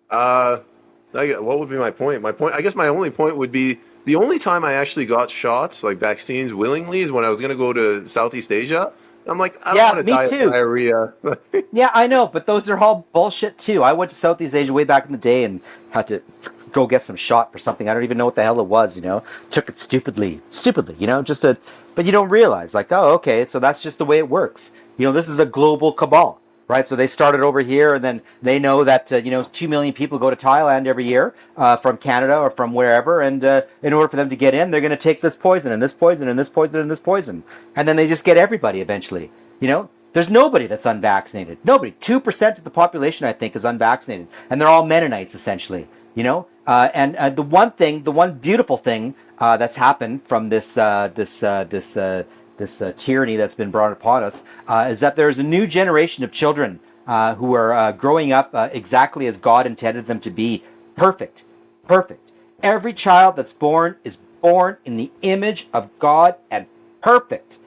What would be my point? I guess my only point would be the only time I actually got shots, vaccines willingly, is when I was going to go to Southeast Asia. I'm like, I don't want to die of diarrhea. Yeah, I know, but those are all bullshit too. I went to Southeast Asia way back in the day and had to go get some shot for something. I don't even know what the hell it was, Took it stupidly, but you don't realize, oh, okay, so that's just the way it works. This is a global cabal, right? So they started over here, and then they know that, 2 million people go to Thailand every year from Canada or from wherever, and in order for them to get in, they're going to take this poison and this poison and this poison and this poison. And then they just get everybody eventually, There's nobody that's unvaccinated. Nobody. 2% of the population, I think, is unvaccinated. And they're all Mennonites, essentially, And the one beautiful thing that's happened from this tyranny that's been brought upon us is that there's a new generation of children who are growing up exactly as God intended them to be. Perfect. Every child that's born is born in the image of God and perfect.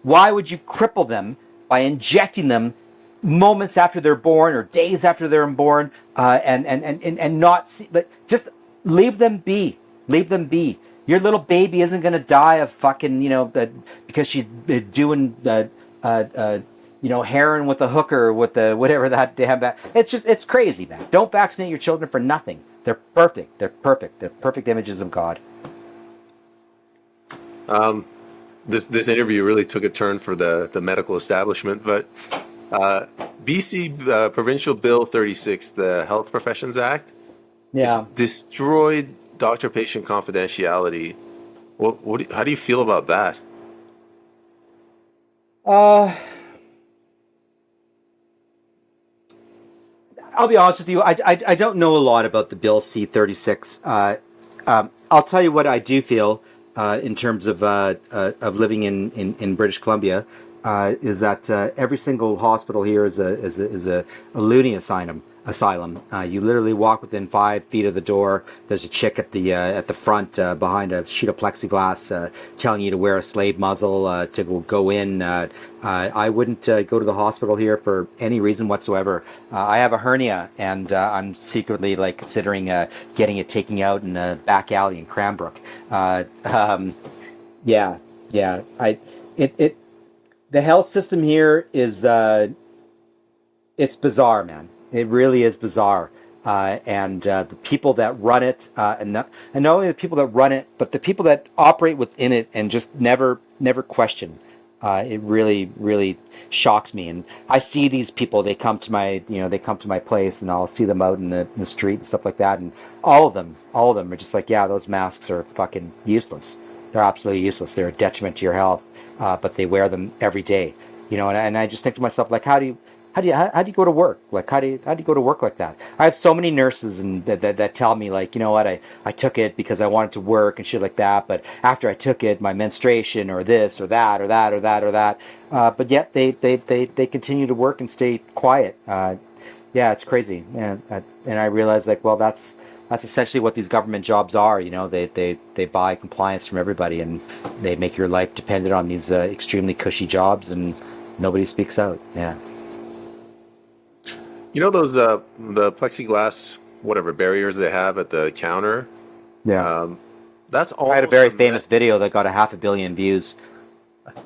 Why would you cripple them by injecting them moments after they're born or days after they're born, and not see, like, just leave them be. Leave them be. Your little baby isn't going to die of fucking, because she's doing, heroin with a hooker, with the whatever that damn that. It's crazy, man. Don't vaccinate your children for nothing. They're perfect. They're perfect. They're perfect images of God. This interview really took a turn for the medical establishment, but BC Provincial Bill 36, the Health Professions Act, Yeah. it's destroyed doctor-patient confidentiality. How do you feel about that? I'll be honest with you. I don't know a lot about the Bill C-36. I'll tell you what I do feel in terms of living in British Columbia is that every single hospital here is a loony asylum. You literally walk within 5 feet of the door. There's a chick at the front behind a sheet of plexiglass telling you to wear a slave muzzle to go in. I wouldn't go to the hospital here for any reason whatsoever. I have a hernia, and I'm secretly considering getting it taken out in a back alley in Cranbrook. Yeah. The health system here is it's bizarre, man. It really is bizarre. And the people that run it, and not only the people that run it, but the people that operate within it and just never question. It really, really shocks me. And I see these people. They come to my place, and I'll see them out in the street and stuff like that. And all of them are just like, yeah, those masks are fucking useless. They're absolutely useless. They're a detriment to your health. But they wear them every day. And I just think to myself, like, how do you go to work? Like, how do you go to work like that? I have so many nurses and that tell me, like, you know what, I took it because I wanted to work and shit like that. But after I took it, my menstruation or this or that or that or that or that. But yet they continue to work and stay quiet. Yeah, it's crazy. And I realize, like, well, that's essentially what these government jobs are. They buy compliance from everybody, and they make your life dependent on these extremely cushy jobs, and nobody speaks out. Yeah. Those the plexiglass whatever barriers they have at the counter. Yeah. That's all. I had a very famous video that got 500 million views.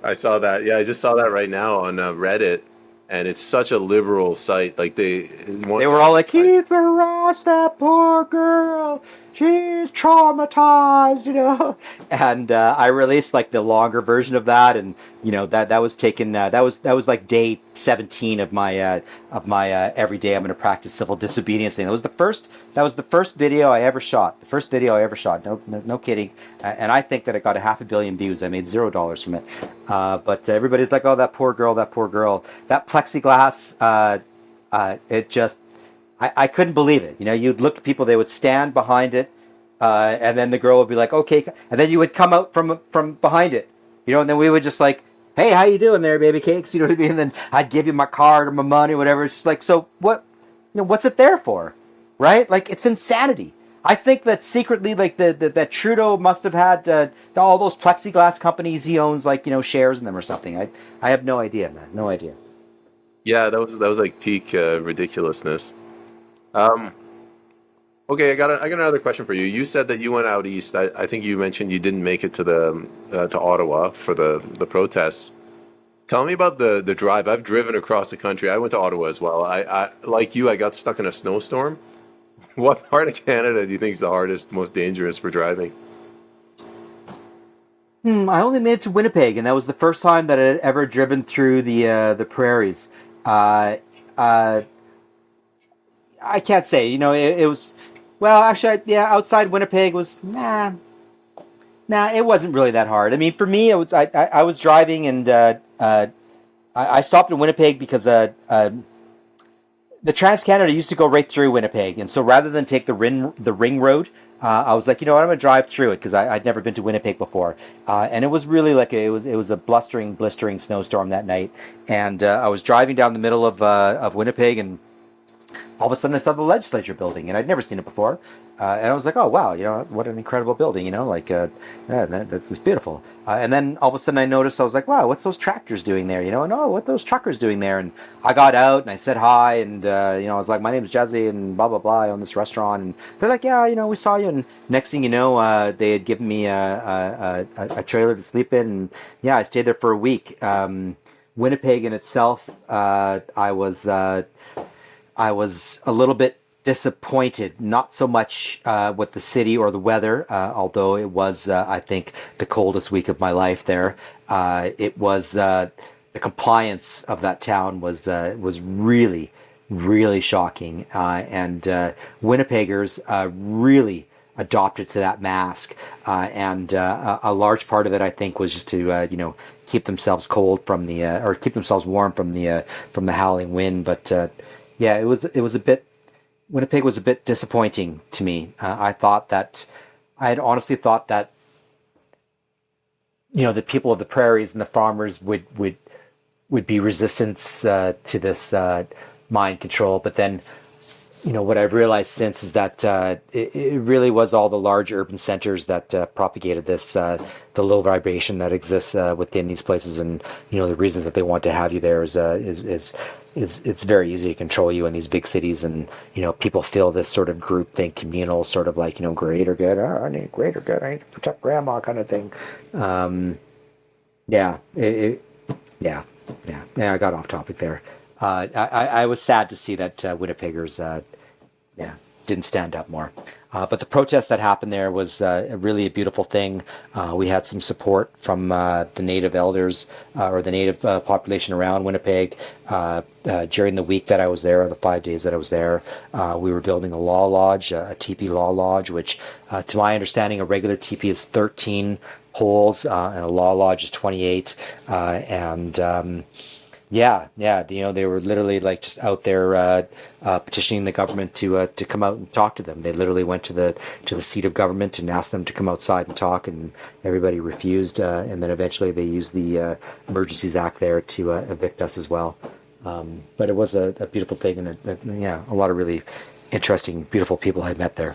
I saw that. Yeah, I just saw that right now on Reddit, and it's such a liberal site. Like they were all like, "Keith harassed that poor girl. She's traumatized," And I released like the longer version of that, and that was taken. That was like day 17 of my every day I'm going to practice civil disobedience thing. That was the first video I ever shot. The first video I ever shot. No kidding. And I think that it got 500 million views. I made $0 from it. But everybody's like, "Oh, that poor girl. That plexiglass." It just. I couldn't believe it. You'd look at people, they would stand behind it, and then the girl would be like, "Okay," and then you would come out from behind it, and then we would just like, "Hey, how you doing there, baby cakes?" You know what I mean? And then I'd give you my card or my money, whatever. It's just like, so what? What's it there for, right? Like, it's insanity. I think that secretly, like that Trudeau must have had all those plexiglass companies he owns, like shares in them or something. I have no idea, man. No idea. Yeah, that was like peak ridiculousness. Okay, I got another question for you. You said that you went out east. I think you mentioned you didn't make it to Ottawa for the protests. Tell me about the drive. I've driven across the country. I went to Ottawa as well. I like you, I got stuck in a snowstorm. What part of Canada do you think is the hardest, most dangerous for driving? I only made it to Winnipeg, and that was the first time that I had ever driven through the prairies. I can't say. It was. Well, actually, yeah. Outside Winnipeg was nah. It wasn't really that hard. I mean, for me, it was. I was driving, and I stopped in Winnipeg because the Trans-Canada used to go right through Winnipeg, and so rather than take the ring road, I was like, what, I'm gonna drive through it because I'd never been to Winnipeg before, and it was really like it was a blistering snowstorm that night, and I was driving down the middle of Winnipeg, and all of a sudden I saw the legislature building, and I'd never seen it before. And I was like, oh, wow, what an incredible building, yeah, that's beautiful. And then all of a sudden I noticed, I was like, wow, what's those tractors doing there, and oh, what those truckers doing there? And I got out and I said hi, and, I was like, my name's Jesse, and blah, blah, blah, I own this restaurant. And they're like, yeah, we saw you. And next thing you know, they had given me a trailer to sleep in. And yeah, I stayed there for a week. Winnipeg in itself, I was a little bit disappointed, not so much with the city or the weather, although it was, I think, the coldest week of my life there. It was the compliance of that town was really, really shocking, and Winnipeggers really adopted to that mask, and a large part of it, I think, was just to keep themselves cold from the or keep themselves warm from the howling wind. But yeah, it was a bit. Winnipeg was a bit disappointing to me. I had honestly thought that the people of the prairies and the farmers would be resistance to this mind control, but then what I've realized since is that it really was all the large urban centers that propagated this, the low vibration that exists within these places, and the reasons that they want to have you there is it's very easy to control you in these big cities, and people feel this sort of groupthink, communal sort of like greater good. Oh, I need greater good. I need to protect grandma kind of thing. Yeah, yeah. I got off topic there. I was sad to see that Winnipeggers didn't stand up more. But the protest that happened there was really a beautiful thing. We had some support from the native elders or the native population around Winnipeg. During the week that I was there, the 5 days that I was there, we were building a law lodge, a teepee law lodge, which to my understanding, a regular teepee is 13 poles and a law lodge is 28. Yeah, they were literally like just out there petitioning the government to come out and talk to them. They literally went to the seat of government and asked them to come outside and talk, and everybody refused. And then eventually they used the Emergencies Act there to evict us as well. But it was a beautiful thing, and a lot of really interesting, beautiful people I met there.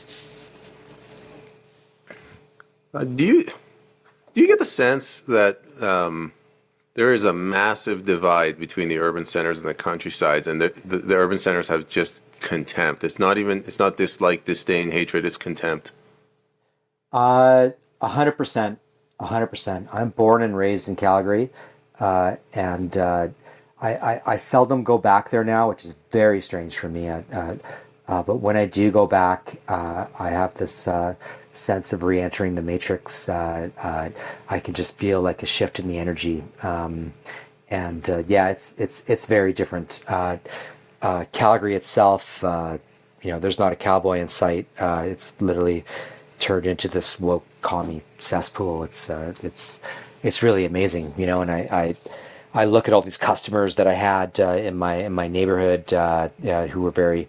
Do you get the sense that there is a massive divide between the urban centers and the countrysides, and the urban centers have just contempt? It's not dislike, disdain, hatred. It's contempt. 100%, 100%. I'm born and raised in Calgary, and I seldom go back there now, which is very strange for me. But when I do go back, I have this sense of re-entering the matrix. I can just feel like a shift in the energy, it's very different. Calgary itself, there's not a cowboy in sight. It's literally turned into this woke commie cesspool. It's really amazing, and I look at all these customers that I had in my neighborhood who were very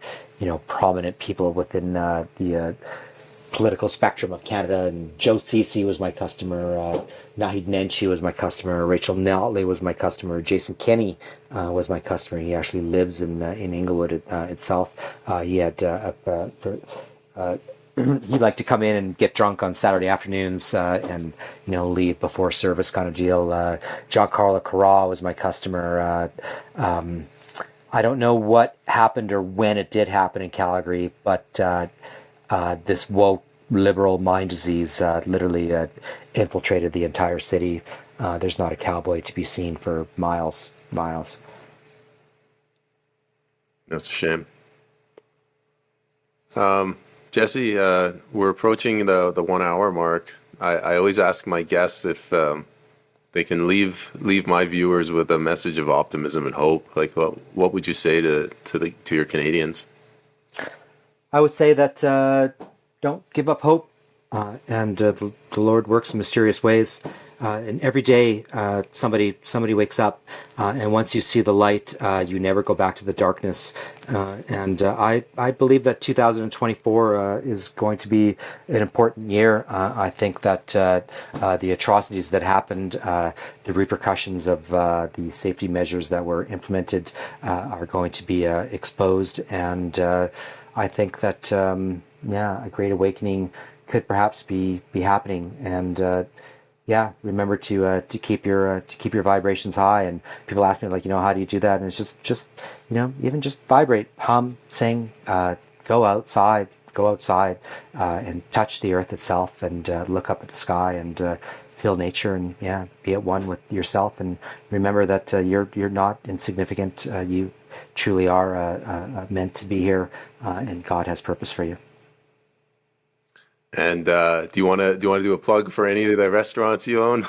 prominent people within the political spectrum of Canada. And Joe Cece was my customer, Nahid Nenshi was my customer, Rachel Notley was my customer, Jason Kenney was my customer. He actually lives in Inglewood itself. He had he'd like to come in and get drunk on Saturday afternoons and leave before service kind of deal. John Carlo Carra was my customer. I don't know what happened or when it did happen in Calgary, but this woke liberal mind disease literally infiltrated the entire city. There's not a cowboy to be seen for miles. That's a shame. Jesse, we're approaching the 1 hour mark. I always ask my guests if they can leave my viewers with a message of optimism and hope. Like, what would you say to your Canadians? I would say that don't give up hope The Lord works in mysterious ways. And every day, somebody wakes up, and once you see the light, you never go back to the darkness. I believe that 2024 is going to be an important year. I think that the atrocities that happened, the repercussions of the safety measures that were implemented, are going to be exposed, and I think that a great awakening could perhaps be happening. And remember to keep your vibrations high. And people ask me, like, how do you do that? And it's just even just vibrate, hum, sing, go outside, and touch the earth itself, and look up at the sky, and feel nature, and be at one with yourself, and remember that you're not insignificant. You truly are meant to be here, and God has purpose for you. And do you want to do a plug for any of the restaurants you own?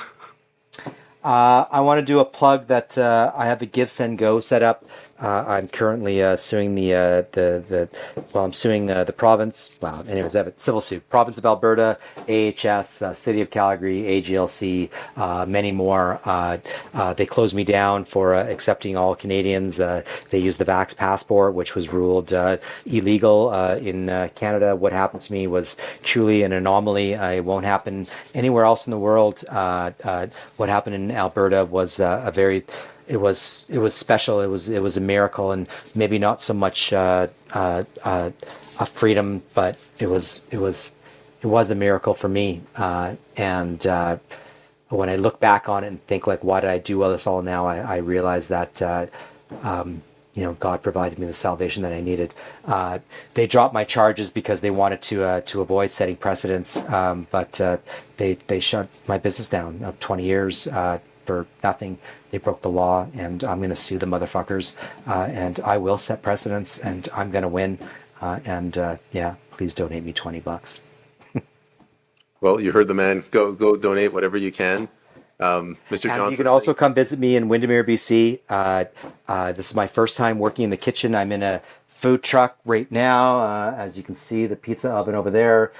I want to do a plug that I have a Give Send Go set up. I'm currently suing I'm suing the province. Well, anyways, I have a civil suit. Province of Alberta, AHS, City of Calgary, AGLC, many more. They closed me down for accepting all Canadians. They used the Vax passport, which was ruled illegal in Canada. What happened to me was truly an anomaly. It won't happen anywhere else in the world. What happened in Alberta was it was special. It was a miracle, and maybe not so much a freedom, but it was a miracle for me. And when I look back on it and think, like, why did I do all this all now? I realize that God provided me the salvation that I needed. They dropped my charges because they wanted to avoid setting precedents, but they shut my business down of 20 years for nothing. They broke the law, and I'm going to sue the motherfuckers, and I will set precedents, and I'm going to win. Please donate me $20. Well, you heard the man. Go donate whatever you can. Mr. And Johnson, you can also come visit me in Windermere, BC. This is my first time working in the kitchen. I'm in a food truck right now. As you can see, the pizza oven over there.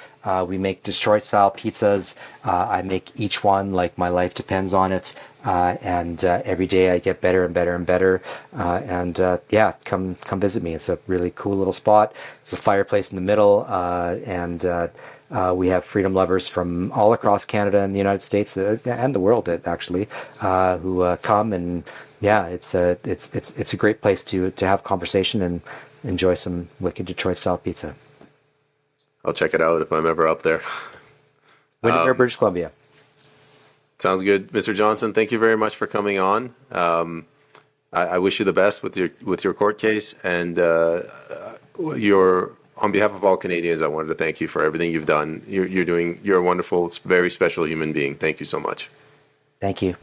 We make Detroit style pizzas. I make each one like my life depends on it. And every day I get better and better and better. Come visit me. It's a really cool little spot. There's a fireplace in the middle, and we have freedom lovers from all across Canada and the United States and the world, actually, who come, and it's a great place to have conversation and enjoy some wicked Detroit style pizza. I'll check it out if I'm ever up there. Windermere, British Columbia. Sounds good, Mr. Johnson. Thank you very much for coming on. I wish you the best with your court case, and on behalf of all Canadians, I wanted to thank you for everything you've done. You're a wonderful, very special human being. Thank you so much. Thank you.